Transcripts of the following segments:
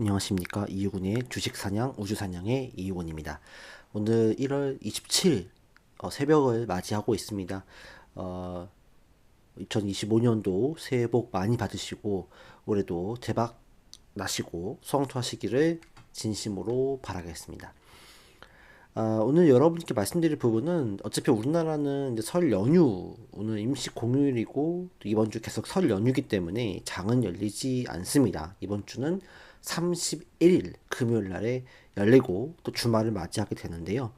안녕하십니까. 이유군의 주식사냥, 우주사냥의 이유군입니다. 오늘 1월 27일 새벽을 맞이하고 있습니다. 2025년도 새해 복 많이 받으시고 올해도 대박 나시고 성투하시기를 진심으로 바라겠습니다. 오늘 여러분께 말씀드릴 부분은 어차피 우리나라는 이제 설 연휴, 오늘 임시 공휴일이고 또 이번 주 계속 설 연휴이기 때문에 장은 열리지 않습니다. 이번 주는 31일 금요일 날에 열리고 또 주말을 맞이하게 되는데요.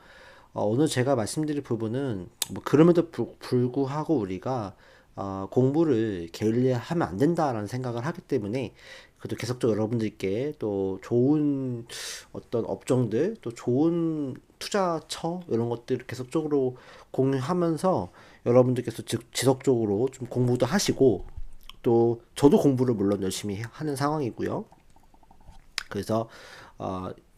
오늘 제가 말씀드릴 부분은 뭐 그럼에도 불구하고 우리가 공부를 게을리하면 안 된다라는 생각을 하기 때문에 그래도 계속적으로 여러분들께 또 좋은 어떤 업종들 또 좋은 투자처 이런 것들을 계속적으로 공유하면서 여러분들께서 지속적으로 좀 공부도 하시고 또 저도 공부를 물론 열심히 하는 상황이고요. 그래서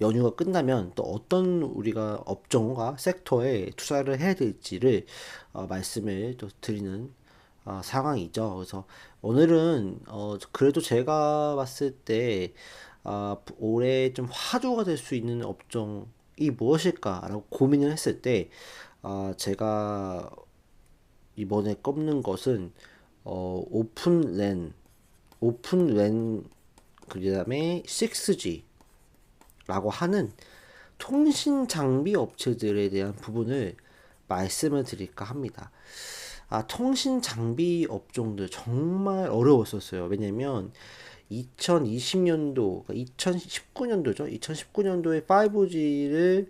연휴가 끝나면 또 어떤 우리가 업종과 섹터에 투자를 해야 될지를 말씀을 또 드리는 상황이죠. 그래서 오늘은 그래도 제가 봤을 때 올해 좀 화두가 될 수 있는 업종이 무엇일까라고 고민을 했을 때 제가 이번에 꼽는 것은 오픈랜 그다음에 6G라고 하는 통신 장비 업체들에 대한 부분을 말씀을 드릴까 합니다. 통신 장비 업종들 정말 어려웠었어요. 왜냐면 2020년도, 2019년도죠. 2019년도에 5G를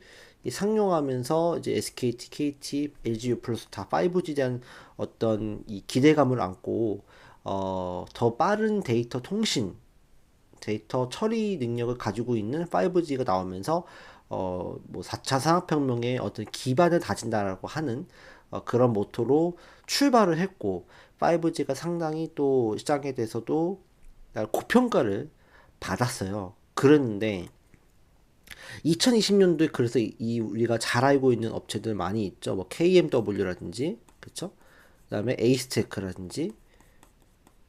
상용하면서 이제 SKT, KT, LG U+, 다 5G에 대한 어떤 이 기대감을 안고 더 빠른 데이터 처리 능력을 가지고 있는 5G가 나오면서 뭐 4차 산업혁명의 어떤 기반을 다진다라고 하는 그런 모토로 출발을 했고 5G가 상당히 또 시장에 대해서도 고평가를 받았어요. 그랬는데 2020년도에 그래서 우리가 잘 알고 있는 업체들 많이 있죠. 뭐 KMW라든지 그쵸? 그다음에 에이스테크라든지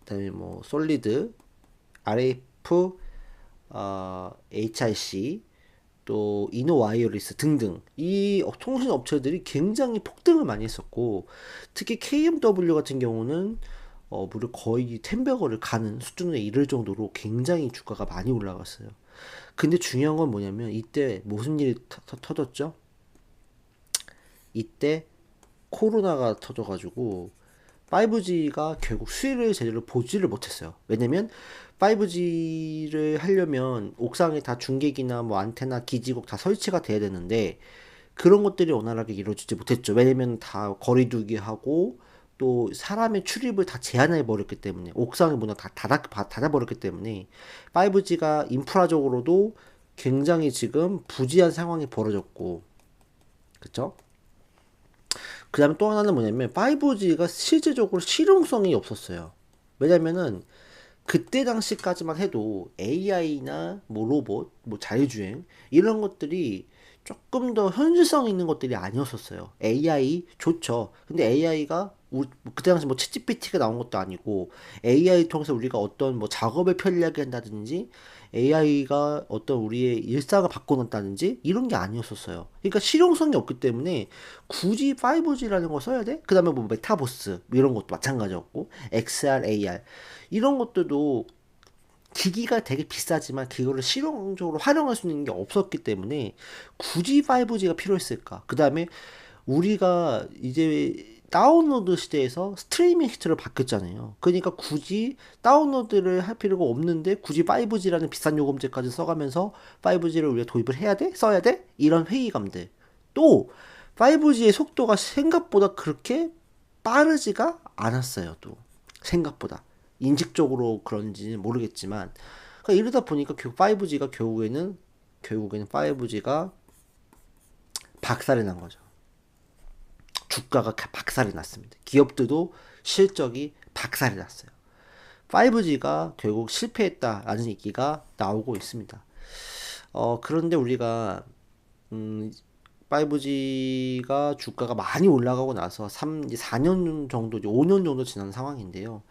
그다음에 뭐 솔리드, RF, HIC, 또 이노와이어리스 등등 이 통신 업체들이 굉장히 폭등을 많이 했었고 특히 KMW 같은 경우는 무려 거의 10배거를 가는 수준에 이를 정도로 굉장히 주가가 많이 올라갔어요. 근데 중요한 건 뭐냐면 이때 무슨 일이 터졌죠? 이때 코로나가 터져가지고 5G가 결국 수위를 제대로 보지를 못했어요. 왜냐면 5G를 하려면 옥상에 다 중계기나 뭐 안테나, 기지국 다 설치가 돼야 되는데 그런 것들이 원활하게 이루어지지 못했죠. 왜냐면 다 거리두기 하고 또 사람의 출입을 다 제한해 버렸기 때문에 옥상의 문을 다 닫아 버렸기 때문에 5G가 인프라적으로도 굉장히 지금 부지한 상황이 벌어졌고 그쵸? 그 다음에 또 하나는 뭐냐면 5G가 실질적으로 실용성이 없었어요. 왜냐면은 그때 당시까지만 해도 AI나 뭐 로봇, 뭐 자율주행 이런 것들이 조금 더 현실성 있는 것들이 아니었었어요. AI 좋죠. 근데 AI가 그때 당시 뭐 챗GPT가 나온 것도 아니고 AI 통해서 우리가 어떤 뭐 작업을 편리하게 한다든지 AI가 어떤 우리의 일상을 바꿔놓는다든지 이런 게 아니었었어요. 그러니까 실용성이 없기 때문에 굳이 5G라는 걸 써야 돼? 그 다음에 뭐 메타버스 뭐 이런 것도 마찬가지였고 XR, AR 이런 것들도 기기가 되게 비싸지만 그거를 실용적으로 활용할 수 있는 게 없었기 때문에 굳이 5G가 필요했을까? 그 다음에 우리가 이제 다운로드 시대에서 스트리밍 시대로 바뀌었잖아요. 그러니까 굳이 다운로드를 할 필요가 없는데 굳이 5G라는 비싼 요금제까지 써가면서 5G를 우리가 도입을 해야 돼? 써야 돼? 이런 회의감들. 또 5G의 속도가 생각보다 그렇게 빠르지가 않았어요. 또 생각보다. 인식적으로 그런지는 모르겠지만 그러니까 이러다 보니까 결국 5G가 결국에는 5G가 박살이 난 거죠. 주가가 박살이 났습니다. 기업들도 실적이 박살이 났어요. 5G가 결국 실패했다라는 얘기가 나오고 있습니다. 그런데 우리가 5G가 주가가 많이 올라가고 나서 4년 정도, 5년 정도 지난 상황인데요.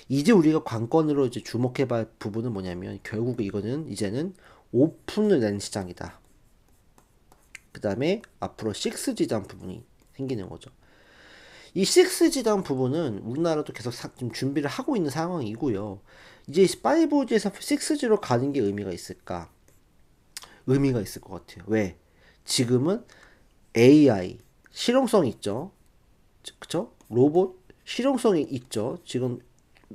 이제 우리가 관건으로 이제 주목해볼 부분은 뭐냐면 결국 이거는 이제는 오픈랜 시장이다. 그 다음에 앞으로 6G단 부분이 생기는 거죠. 이 6G단 부분은 우리나라도 계속 지금 준비를 하고 있는 상황이고요. 이제 5G에서 6G로 가는 게 의미가 있을까? 의미가 있을 것 같아요. 왜? 지금은 AI 실용성이 있죠. 그쵸? 로봇 실용성이 있죠. 지금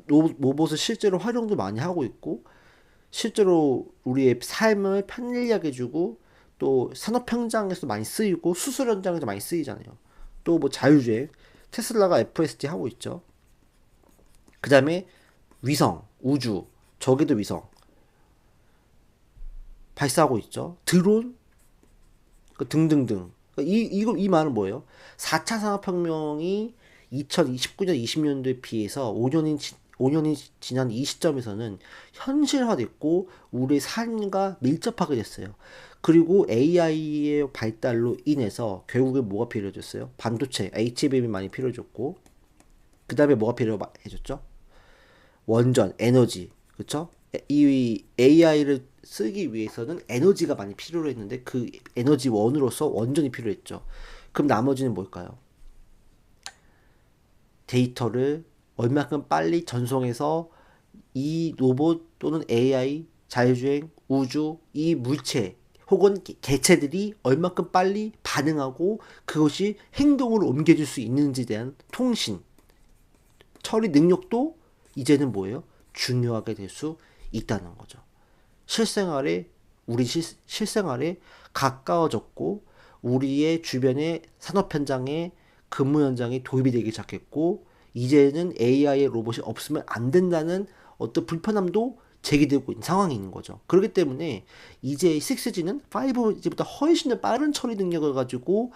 로봇을 실제로 활용도 많이 하고 있고 실제로 우리의 삶을 편리하게 해주고 또 산업 현장에서 많이 쓰이고 수술 현장에서 많이 쓰이잖아요. 또 뭐 자율주행 테슬라가 FSD 하고 있죠. 그 다음에 위성, 우주, 저기도 위성 발사하고 있죠. 드론 등등등. 이 말은 뭐예요? 4차 산업혁명이 2029년, 20년도에 비해서 5년이 지난 이 시점에서는 현실화됐고 우리의 삶과 밀접하게 됐어요. 그리고 AI의 발달로 인해서 결국에 뭐가 필요해졌어요? 반도체, HBM이 많이 필요해졌고 그 다음에 뭐가 필요해졌죠? 원전, 에너지, 그쵸? 이 AI를 쓰기 위해서는 에너지가 많이 필요로 했는데 그 에너지 원으로서 원전이 필요했죠. 그럼 나머지는 뭘까요? 데이터를 얼마큼 빨리 전송해서 이 로봇 또는 AI, 자율주행, 우주, 이 물체 혹은 개체들이 얼마큼 빨리 반응하고 그것이 행동으로 옮겨질 수 있는지에 대한 통신, 처리 능력도 이제는 뭐예요? 중요하게 될 수 있다는 거죠. 실생활에 우리 실생활에 가까워졌고 우리의 주변의 산업 현장에 근무 현장에 도입이 되기 시작했고 이제는 AI의 로봇이 없으면 안 된다는 어떤 불편함도 제기되고 있는 상황이 있는 거죠. 그렇기 때문에 이제 6G는 5G보다 훨씬 더 빠른 처리 능력을 가지고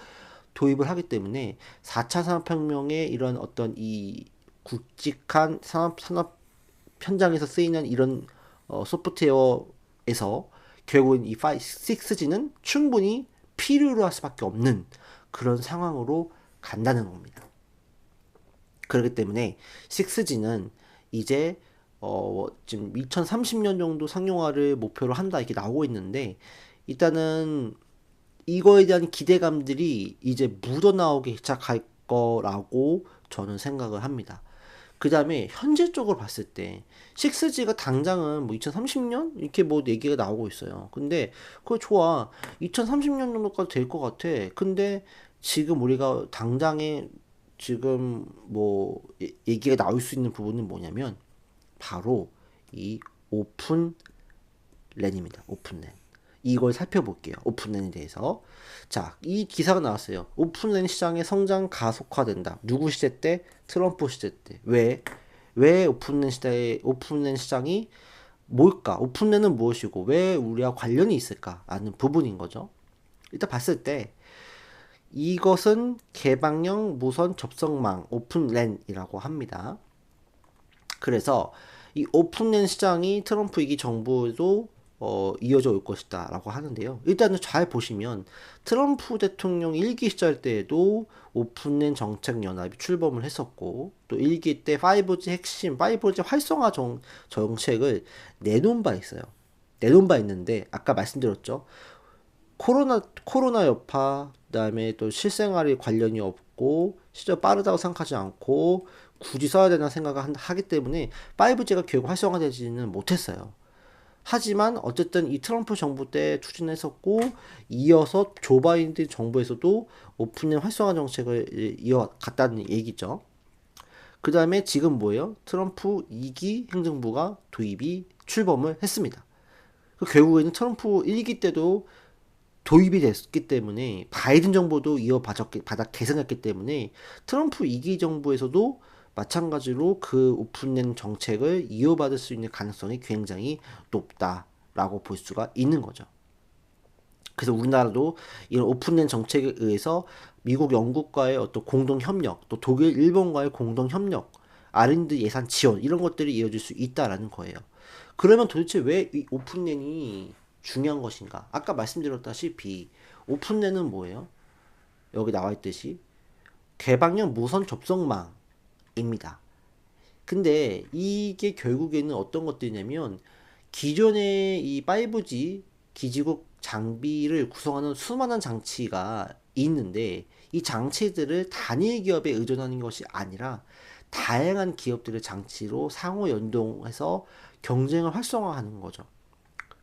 도입을 하기 때문에 4차 산업혁명의 이런 어떤 이 굵직한 산업 현장에서 쓰이는 이런 소프트웨어에서 결국은 이 6G는 충분히 필요로 할 수밖에 없는 그런 상황으로 간다는 겁니다. 그렇기 때문에 6G는 이제 지금 2030년 정도 상용화를 목표로 한다 이렇게 나오고 있는데 일단은 이거에 대한 기대감들이 이제 묻어나오기 시작할 거라고 저는 생각을 합니다. 그 다음에 현실적으로 봤을 때 6G가 당장은 뭐 2030년 이렇게 뭐 얘기가 나오고 있어요. 근데 그거 좋아. 2030년 정도까지 될 것 같아. 근데 지금 우리가 당장에 지금 뭐 얘기가 나올 수 있는 부분은 뭐냐면 바로 이 오픈 랜입니다. 오픈랜. 이걸 살펴볼게요. 오픈랜에 대해서. 자, 이 기사가 나왔어요. 오픈랜 시장의 성장 가속화된다. 누구 시대 때? 트럼프 시대 때. 왜 오픈랜 시장이 뭘까? 오픈랜은 무엇이고 왜 우리와 관련이 있을까? 라는 부분인 거죠. 일단 봤을 때 이것은 개방형 무선 접속망 오픈랜이라고 합니다. 그래서 이 오픈랜 시장이 트럼프 2기 정부에도 이어져 올 것이다 라고 하는데요. 일단은 잘 보시면 트럼프 대통령 1기 시절 때에도 오픈랜 정책연합이 출범을 했었고 또 1기 때 5G 핵심, 5G 활성화 정책을 내놓은 바 있어요. 내놓은 바 있는데 아까 말씀드렸죠. 코로나 여파, 그다음에 또 실생활에 관련이 없고 실제 빠르다고 생각하지 않고 굳이 써야 되나 생각을 하기 때문에 5G가 결국 활성화되지는 못했어요. 하지만 어쨌든 이 트럼프 정부 때 추진했었고 이어서 조 바이든 정부에서도 오픈된 활성화 정책을 이어갔다는 얘기죠. 그 다음에 지금 뭐예요? 트럼프 2기 행정부가 도입이 출범을 했습니다. 결국에는 트럼프 1기 때도 도입이 됐기 때문에 바이든 정부도 받아 계승했기 때문에 트럼프 2기 정부에서도 마찬가지로 그 오픈된 정책을 이어받을 수 있는 가능성이 굉장히 높다라고 볼 수가 있는 거죠. 그래서 우리나라도 이런 오픈된 정책에 의해서 미국, 영국과의 어떤 공동 협력, 또 독일, 일본과의 공동 협력, R&D 예산 지원 이런 것들이 이어질 수 있다라는 거예요. 그러면 도대체 왜 이 오픈랜이 중요한 것인가? 아까 말씀드렸다시피 오픈랜은 뭐예요? 여기 나와 있듯이 개방형 무선 접속망입니다. 근데 이게 결국에는 어떤 것들이냐면 기존의 이 5G 기지국 장비를 구성하는 수많은 장치가 있는데 이 장치들을 단일 기업에 의존하는 것이 아니라 다양한 기업들의 장치로 상호 연동해서 경쟁을 활성화하는 거죠.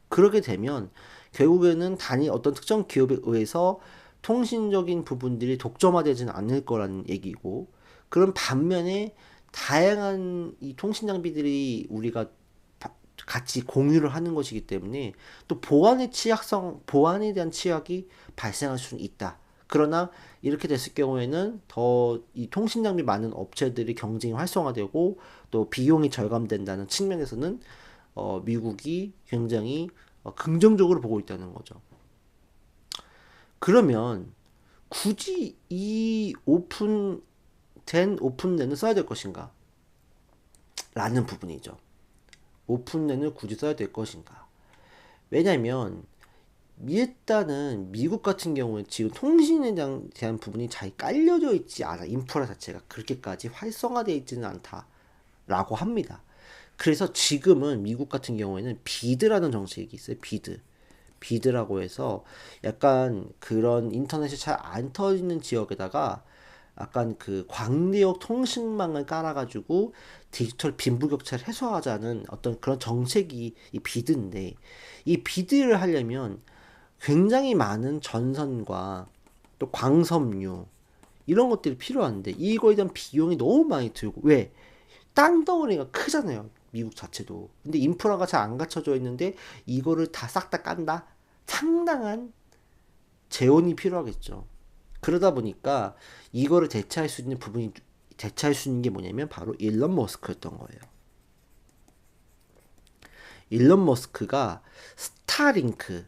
그렇게 되면 결국에는 단위 어떤 특정 기업에 의해서 통신적인 부분들이 독점화되지는 않을 거라는 얘기고, 그런 반면에 다양한 이 통신 장비들이 우리가 같이 공유를 하는 것이기 때문에 또 보안에 대한 취약이 발생할 수는 있다. 그러나 이렇게 됐을 경우에는 더 이 통신 장비 많은 업체들이 경쟁이 활성화되고 또 비용이 절감된다는 측면에서는 미국이 굉장히 긍정적으로 보고 있다는 거죠. 그러면 굳이 이 오픈랜을 써야 될 것인가? 라는 부분이죠. 오픈랜을 굳이 써야 될 것인가? 왜냐면 일단은 미국 같은 경우는 지금 통신에 대한 부분이 잘 깔려져 있지 않아. 인프라 자체가 그렇게까지 활성화되어 있지는 않다라고 합니다. 그래서 지금은 미국 같은 경우에는 비드라는 정책이 있어요. 비드라고 해서 약간 그런 인터넷이 잘 안 터지는 지역에다가 약간 그 광대역 통신망을 깔아가지고 디지털 빈부격차를 해소하자는 어떤 그런 정책이 이 비드인데, 이 비드를 하려면 굉장히 많은 전선과 또 광섬유 이런 것들이 필요한데 이거에 대한 비용이 너무 많이 들고, 왜? 땅덩어리가 크잖아요. 미국 자체도. 근데 인프라가 잘 안 갖춰져 있는데 이거를 다 싹 다 깐다? 상당한 재원이 필요하겠죠. 그러다 보니까 이거를 대체할 수 있는 게 뭐냐면 바로 일론 머스크였던 거예요. 일론 머스크가 스타링크를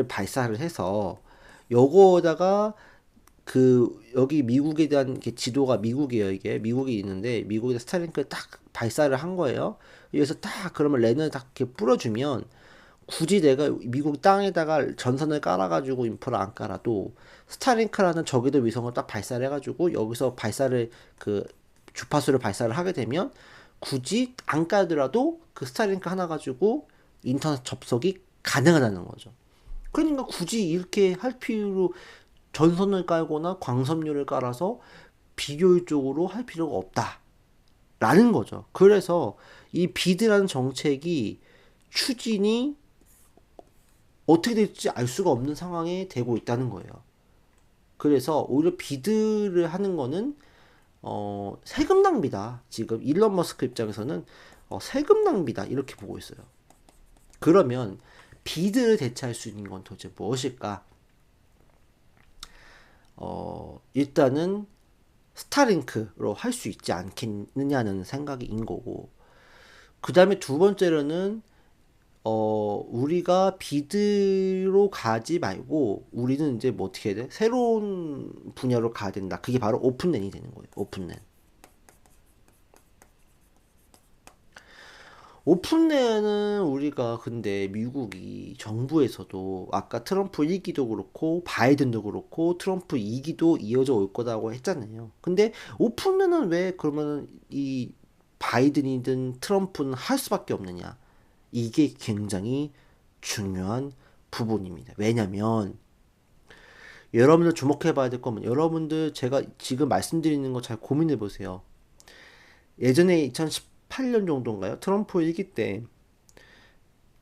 발사를 해서 요거다가 여기 미국에 대한 지도가 미국이에요. 이게 미국이 있는데 미국에 스타링크를 딱 발사를 한 거예요. 그래서 딱 그러면 랜을 딱 이렇게 뿌려주면 굳이 내가 미국 땅에다가 전선을 깔아가지고 인프라 안 깔아도 스타링크라는 저궤도 위성을 딱 발사를 해가지고 여기서 주파수를 발사를 하게 되면 굳이 안 깔더라도 그 스타링크 하나 가지고 인터넷 접속이 가능하다는 거죠. 그러니까 굳이 이렇게 할 필요, 전선을 깔거나 광섬유를 깔아서 비효율적으로 할 필요가 없다라는 거죠. 그래서 이 비드라는 정책이 추진이 어떻게 될지 알 수가 없는 상황에 되고 있다는 거예요. 그래서 오히려 비드를 하는 거는 세금 낭비다. 지금 일론 머스크 입장에서는 세금 낭비다 이렇게 보고 있어요. 그러면 비드를 대체할 수 있는 건 도대체 무엇일까? 일단은 스타링크로 할 수 있지 않겠느냐는 생각인 거고, 그 다음에 두 번째로는 우리가 비드로 가지 말고 우리는 이제 뭐 어떻게 해야 돼? 새로운 분야로 가야 된다. 그게 바로 오픈랜이 되는 거예요. 오픈랜. 오픈랜은 우리가 근데 미국이 정부에서도 아까 트럼프 1기도 그렇고 바이든도 그렇고 트럼프 2기도 이어져 올 거라고 했잖아요. 근데 오픈랜은 왜 그러면 이 바이든이든 트럼프는 할 수밖에 없느냐? 이게 굉장히 중요한 부분입니다. 왜냐면 여러분들 주목해 봐야 될 거면, 여러분들 제가 지금 말씀드리는 거 잘 고민해 보세요. 예전에 2018년 정도인가요? 트럼프 1기 때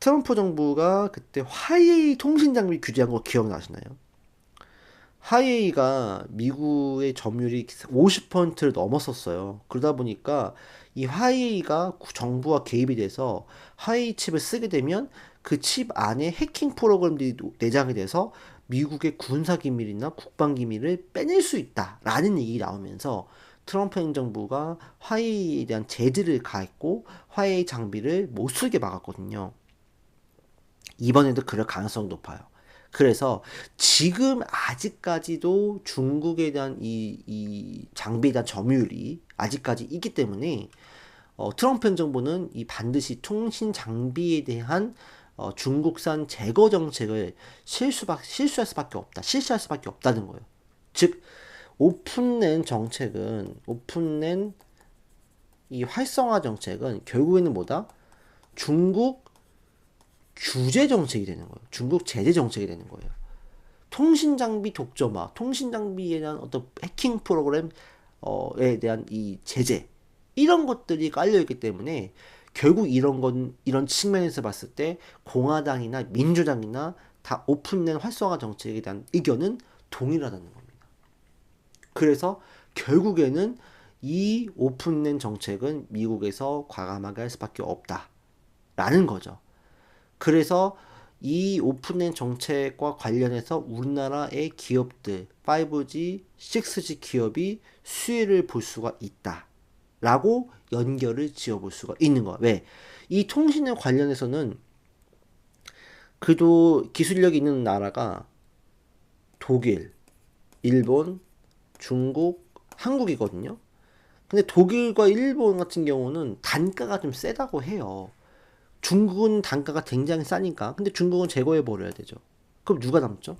트럼프 정부가 그때 화웨이 통신 장비 규제한 거 기억나시나요? 화웨이가 미국의 점유율이 50%를 넘었었어요. 그러다 보니까 이 화웨이가 정부와 개입이 돼서 화웨이 칩을 쓰게 되면 그 칩 안에 해킹 프로그램들이 내장이 돼서 미국의 군사 기밀이나 국방 기밀을 빼낼 수 있다라는 얘기 나오면서 트럼프 행정부가 화웨이에 대한 제재를 가했고 화웨이 장비를 못 쓰게 막았거든요. 이번에도 그럴 가능성이 높아요. 그래서 지금 아직까지도 중국에 대한 이 장비에 대한 점유율이 아직까지 있기 때문에 트럼프 행정부는 이 반드시 통신 장비에 대한 중국산 제거 정책을 실시할 수밖에 없다는 거예요. 즉 오픈랜 이 활성화 정책은 결국에는 뭐다? 중국 규제 정책이 되는 거예요. 중국 제재 정책이 되는 거예요. 통신 장비 독점화, 통신 장비에 대한 어떤 해킹 프로그램에 대한 이 제재, 이런 것들이 깔려 있기 때문에 결국 이런 측면에서 봤을 때 공화당이나 민주당이나 다 오픈된 활성화 정책에 대한 의견은 동일하다는 겁니다. 그래서 결국에는 이 오픈된 정책은 미국에서 과감하게 할 수밖에 없다라는 거죠. 그래서 이 오픈된 정책과 관련해서 우리나라의 기업들, 5G, 6G 기업이 수혜를 볼 수가 있다라고 연결을 지어볼 수가 있는 거야. 왜? 이 통신에 관련해서는 그래도 기술력이 있는 나라가 독일, 일본, 중국, 한국이거든요. 근데 독일과 일본 같은 경우는 단가가 좀 세다고 해요. 중국은 단가가 굉장히 싸니까. 근데 중국은 제거해 버려야 되죠. 그럼 누가 남죠?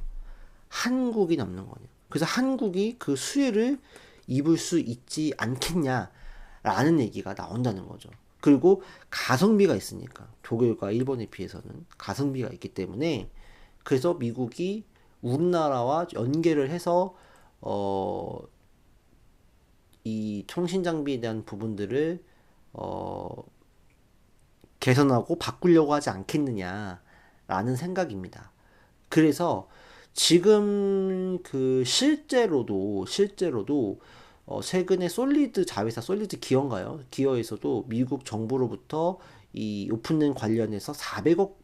한국이 남는 거예요. 그래서 한국이 그 수혜를 입을 수 있지 않겠냐라는 얘기가 나온다는 거죠. 그리고 가성비가 있으니까 독일과 일본에 비해서는 가성비가 있기 때문에 그래서 미국이 우리나라와 연계를 해서 이 통신 장비에 대한 부분들을 개선하고 바꾸려고 하지 않겠느냐라는 생각입니다. 그래서 지금 그 실제로도 최근에 솔리드 자회사 솔리드 기어인가요? 기어에서도 미국 정부로부터 이 오픈랜 관련해서 400억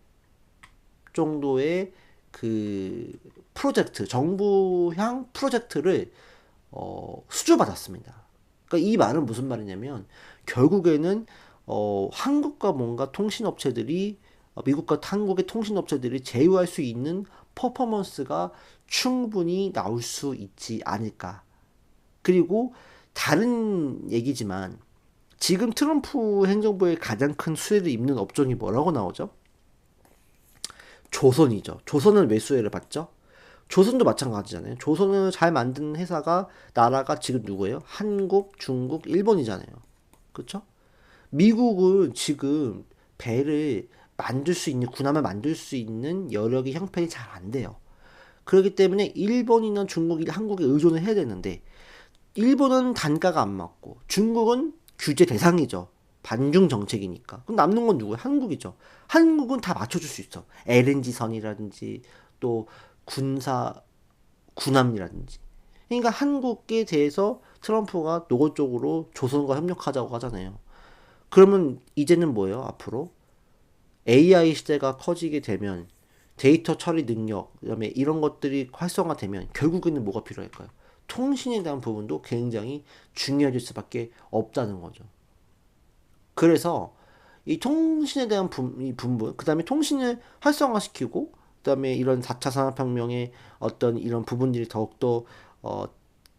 정도의 그 프로젝트 정부향 프로젝트를 수주받았습니다. 그러니까 이 말은 무슨 말이냐면 결국에는 한국과 뭔가 통신업체들이 미국과 한국의 통신업체들이 제휴할 수 있는 퍼포먼스가 충분히 나올 수 있지 않을까. 그리고 다른 얘기지만 지금 트럼프 행정부의 가장 큰 수혜를 입는 업종이 뭐라고 나오죠? 조선이죠. 조선은 왜 수혜를 받죠? 조선도 마찬가지잖아요. 조선을 잘 만드는 회사가 나라가 지금 누구예요? 한국, 중국, 일본이잖아요. 그렇죠? 미국은 지금 배를 만들 수 있는 군함을 만들 수 있는 여력이 형편이 잘 안 돼요. 그렇기 때문에 일본이나 중국, 한국에 의존을 해야 되는데 일본은 단가가 안 맞고 중국은 규제 대상이죠. 반중 정책이니까. 그럼 남는 건 누구예요? 한국이죠. 한국은 다 맞춰줄 수 있어. LNG 선이라든지 또 군사 군함이라든지. 그러니까 한국에 대해서 트럼프가 노골적으로 조선과 협력하자고 하잖아요. 그러면 이제는 뭐예요? 앞으로 AI 시대가 커지게 되면 데이터 처리 능력, 그다음에 이런 것들이 활성화되면 결국에는 뭐가 필요할까요? 통신에 대한 부분도 굉장히 중요해질 수밖에 없다는 거죠. 그래서 이 통신에 대한 이 부분, 그 다음에 통신을 활성화시키고, 그 다음에 이런 4차 산업혁명의 어떤 이런 부분들이 더욱더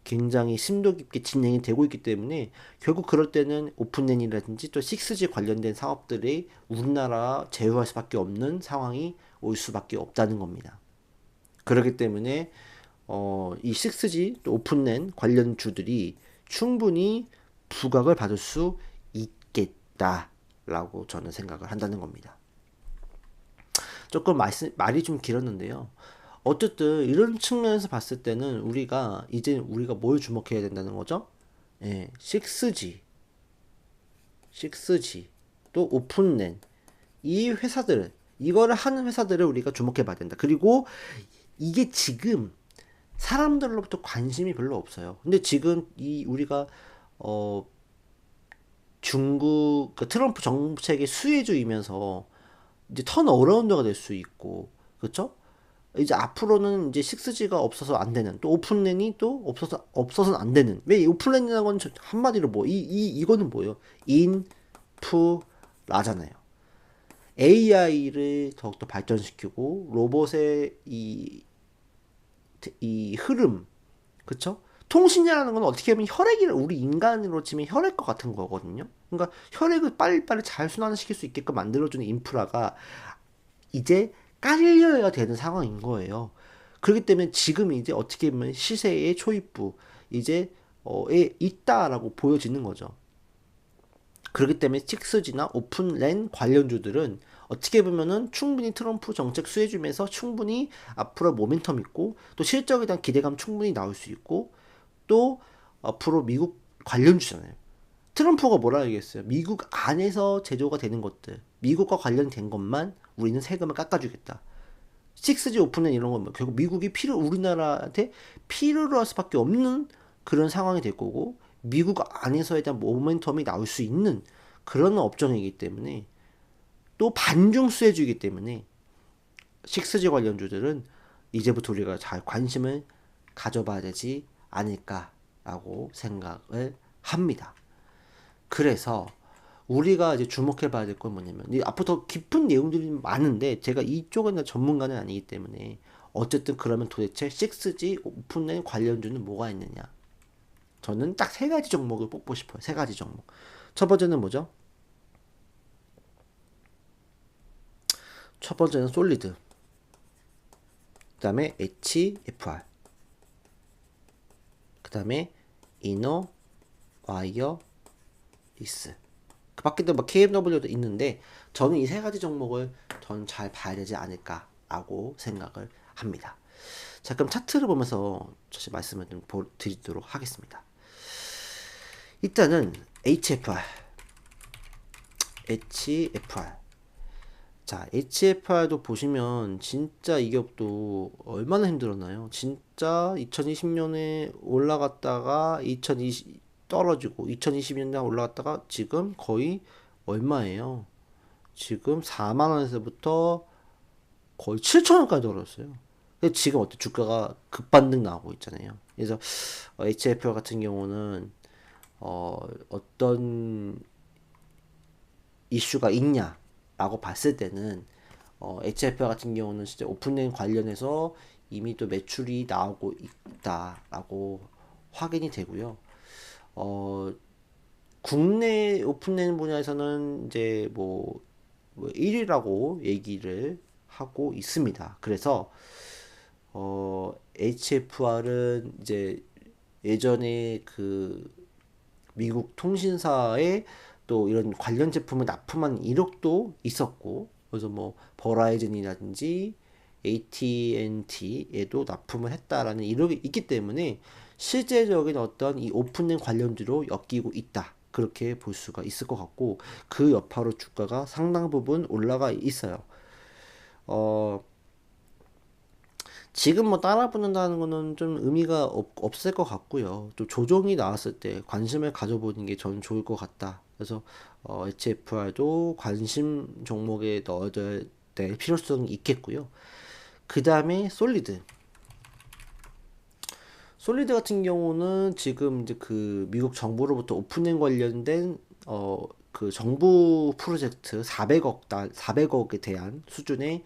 굉장히 심도 깊게 진행이 되고 있기 때문에 결국 그럴 때는 오픈랜이라든지 또 6G 관련된 사업들이 우리나라 제휴할 수밖에 없는 상황이 올 수밖에 없다는 겁니다. 그렇기 때문에 이 6G 또 오픈랜 관련주들이 충분히 부각을 받을 수 있겠다라고 저는 생각을 한다는 겁니다. 조금 말이 좀 길었는데요. 어쨌든 이런 측면에서 봤을 때는 이제 우리가 뭘 주목해야 된다는 거죠? 예, 6G 또 오픈랜 이 회사들 이거를 하는 회사들을 우리가 주목해 봐야 된다. 그리고 이게 지금 사람들로부터 관심이 별로 없어요. 근데 지금 우리가 중국 그 트럼프 정책의 수혜주이면서 이제 턴어라운드가 될 수 있고 그렇죠? 이제 앞으로는 이제 6G가 없어서 안 되는 또 오픈랜이 또 없어서는 안 되는 왜 오픈랜이라는 건 한마디로 이거는 뭐예요? 인프라잖아요. AI를 더욱더 발전시키고 로봇의 이 흐름 그쵸? 통신이라는 건 어떻게 보면 우리 인간으로 치면 혈액과 같은 거거든요. 그러니까 혈액을 빨리빨리 잘 순환시킬 수 있게끔 만들어주는 인프라가 이제 깔려야 되는 상황인 거예요. 그렇기 때문에 지금 이제 어떻게 보면 시세의 초입부 이제 에 있다라고 보여지는 거죠. 그렇기 때문에 6G나 오픈랜 관련주들은 어떻게 보면은 충분히 트럼프 정책 수혜주면서 충분히 앞으로 모멘텀 있고 또 실적에 대한 기대감 충분히 나올 수 있고 또 앞으로 미국 관련주잖아요. 트럼프가 뭐라 얘기했어요? 미국 안에서 제조가 되는 것들, 미국과 관련된 것만 우리는 세금을 깎아주겠다. 6G 오픈은 이런 건 뭐 결국 미국이 우리나라한테 필요로 할 수밖에 없는 그런 상황이 될 거고 미국 안에서에 대한 모멘텀이 나올 수 있는 그런 업종이기 때문에 또 반중 수혜주이기 때문에 6G 관련주들은 이제부터 우리가 잘 관심을 가져봐야 되지 않을까라고 생각을 합니다. 그래서 우리가 이제 주목해 봐야 될 건 뭐냐면 앞으로 더 깊은 내용들이 많은데 제가 이쪽은 전문가는 아니기 때문에 어쨌든 그러면 도대체 6G 오픈된 관련주는 뭐가 있느냐. 저는 딱 세 가지 종목을 뽑고 싶어요. 세 가지 종목. 첫 번째는 뭐죠? 첫 번째는 솔리드. 그 다음에 HFR. 그 다음에 이너 와이어 리스. 그 밖에도 뭐 KMW도 있는데 저는 이 세 가지 종목을 전 잘 봐야 되지 않을까라고 생각을 합니다. 자, 그럼 차트를 보면서 다시 말씀을 좀 드리도록 하겠습니다. 일단은 HFR. 자, HFR도 보시면 진짜 이 격도 얼마나 힘들었나요? 진짜 2020년에 올라갔다가 2020 떨어지고 2022년에 올라갔다가 지금 거의 얼마예요? 지금 4만 원에서부터 거의 7천 원까지 떨어졌어요. 근데 지금 어때? 주가가 급반등 나오고 있잖아요. 그래서 HFR 같은 경우는 어떤 이슈가 있냐라고 봤을 때는 HFR 같은 경우는 진짜 오픈된 관련해서 이미 또 매출이 나오고 있다라고 확인이 되고요. 국내 오픈된 분야에서는 이제 뭐 1위라고 얘기를 하고 있습니다. 그래서 HFR은 이제 예전에 그 미국 통신사에 또 이런 관련 제품을 납품한 이력도 있었고, 그래서 뭐 버라이즌이라든지 AT&T에도 납품을 했다라는 이력이 있기 때문에 실제적인 어떤 이 오픈된 관련주로 엮이고 있다. 그렇게 볼 수가 있을 것 같고 그 여파로 주가가 상당 부분 올라가 있어요. 지금 뭐 따라 붙는다는 거는 좀 의미가 없을 것 같고요. 또 조정이 나왔을 때 관심을 가져보는 게 저는 좋을 것 같다. 그래서 HFR도 관심 종목에 넣어야 될 필요성이 있겠고요. 그 다음에 솔리드. 솔리드 같은 경우는 지금 이제 그 미국 정부로부터 오픈행 관련된 그 정부 프로젝트 400억에 대한 수준의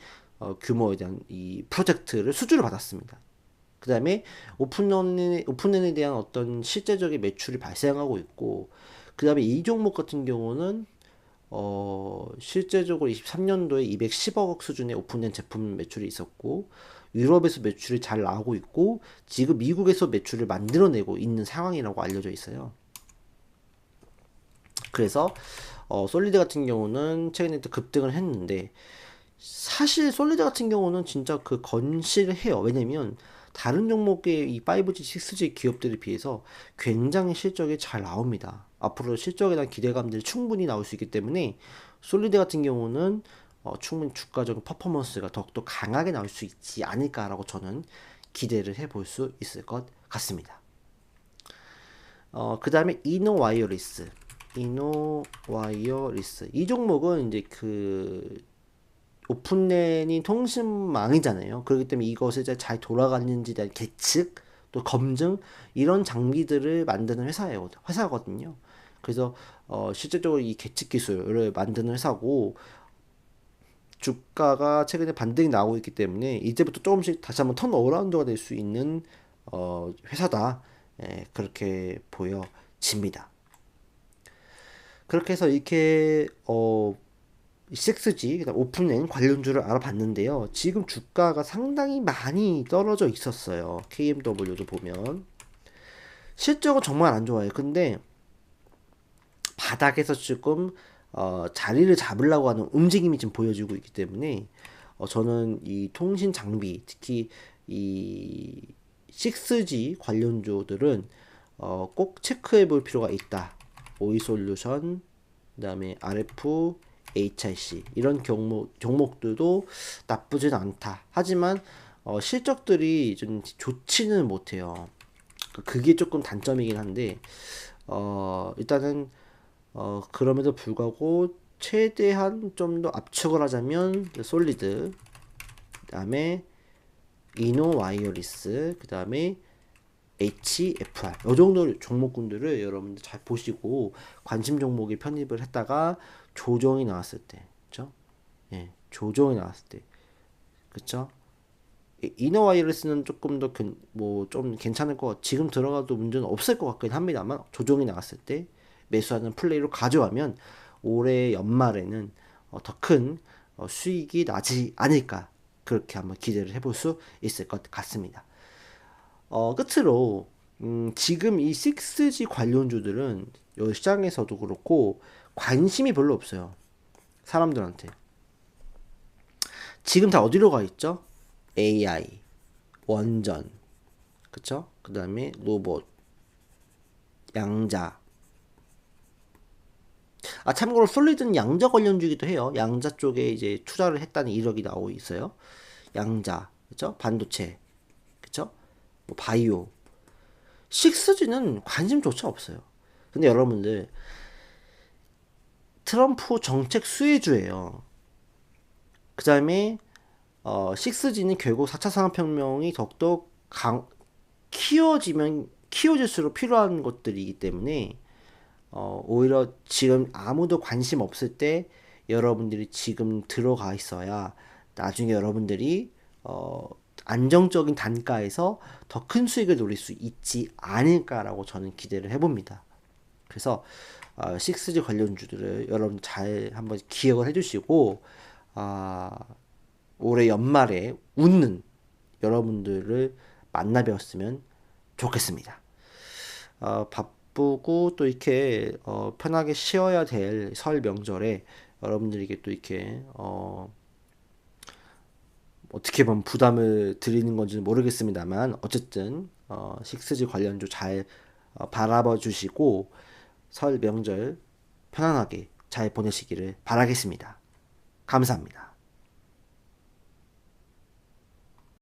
규모에 대한 이 프로젝트를 수주를 받았습니다. 그 다음에 오픈런에 대한 어떤 실제적인 매출이 발생하고 있고, 그 다음에 이 종목 같은 경우는 실제적으로 23년도에 210억 수준의 오픈된 제품 매출이 있었고, 유럽에서 매출이 잘 나오고 있고, 지금 미국에서 매출을 만들어내고 있는 상황이라고 알려져 있어요. 그래서 솔리드 같은 경우는 최근에 또 급등을 했는데, 사실 솔리드 같은 경우는 진짜 그 건실해요. 왜냐면 다른 종목의 이 5G, 6G 기업들에 비해서 굉장히 실적이 잘 나옵니다. 앞으로 실적에 대한 기대감들이 충분히 나올 수 있기 때문에 솔리드 같은 경우는 충분히 주가적인 퍼포먼스가 더욱더 강하게 나올 수 있지 않을까라고 저는 기대를 해볼 수 있을 것 같습니다. 그 다음에 이노와이어리스. 이 종목은 이제 그 오픈랜이 통신망이잖아요. 그렇기 때문에 이것을 잘 돌아가는지에 대한 계측, 또 검증 이런 장비들을 만드는 회사거든요. 그래서 실질적으로 이 계측 기술을 만드는 회사고 주가가 최근에 반등이 나오고 있기 때문에 이제부터 조금씩 다시 한번 턴어라운드가 될 수 있는 회사다. 그렇게 보여집니다. 그렇게 해서 이렇게 6G, 그다음 오픈랜 관련주를 알아봤는데요. 지금 주가가 상당히 많이 떨어져 있었어요. KMW도 보면 실적은 정말 안 좋아요. 근데 바닥에서 조금 자리를 잡으려고 하는 움직임이 좀 보여지고 있기 때문에 저는 이 통신 장비, 특히 이 6G 관련주들은 꼭 체크해 볼 필요가 있다. 오이솔루션, 그다음에 RF, HIC 이런 종목들도 나쁘진 않다. 하지만 실적들이 좀 좋지는 못해요. 그게 조금 단점이긴 한데 일단은 그럼에도 불구하고 최대한 좀 더 압축을 하자면 솔리드, 그다음에 이노 와이어리스, 그다음에 HFR 이 정도 종목군들을 여러분들 잘 보시고 관심 종목에 편입을 했다가 조정이 나왔을 때, 그렇죠? 예, 조정이 나왔을 때, 그렇죠? 이너 와이어리스는 조금 더 뭐 좀 괜찮을 것 지금 들어가도 문제는 없을 것 같긴 합니다만 조정이 나왔을 때 매수하는 플레이로 가져가면 올해 연말에는 더 큰 수익이 나지 않을까 그렇게 한번 기대를 해볼 수 있을 것 같습니다. 끝으로 지금 이 6G 관련주들은 요 시장에서도 그렇고 관심이 별로 없어요. 사람들한테. 지금 다 어디로 가 있죠? AI, 원전, 그쵸? 그 다음에 로봇, 양자. 참고로 솔리드는 양자 관련주기도 해요. 양자 쪽에 이제 투자를 했다는 이력이 나오고 있어요. 양자, 그쵸? 반도체, 그쵸? 뭐 바이오. 6G는 관심조차 없어요. 근데 여러분들, 트럼프 정책 수혜주예요. 그 다음에 6G는 결국 4차 산업혁명이 더욱더 키워질수록 필요한 것들이기 때문에 오히려 지금 아무도 관심 없을 때 여러분들이 지금 들어가 있어야 나중에 여러분들이 안정적인 단가에서 더 큰 수익을 노릴 수 있지 않을까라고 저는 기대를 해봅니다. 그래서 6G 관련주들을 여러분 잘 한번 기억을 해주시고 아, 올해 연말에 웃는 여러분들을 만나 뵈었으면 좋겠습니다. 바쁘고 또 이렇게 편하게 쉬어야 될 설 명절에 여러분들에게 또 이렇게 어떻게 보면 부담을 드리는 건지는 모르겠습니다만 어쨌든 6G 관련주 잘 바라봐 주시고 설 명절 편안하게 잘 보내시기를 바라겠습니다. 감사합니다.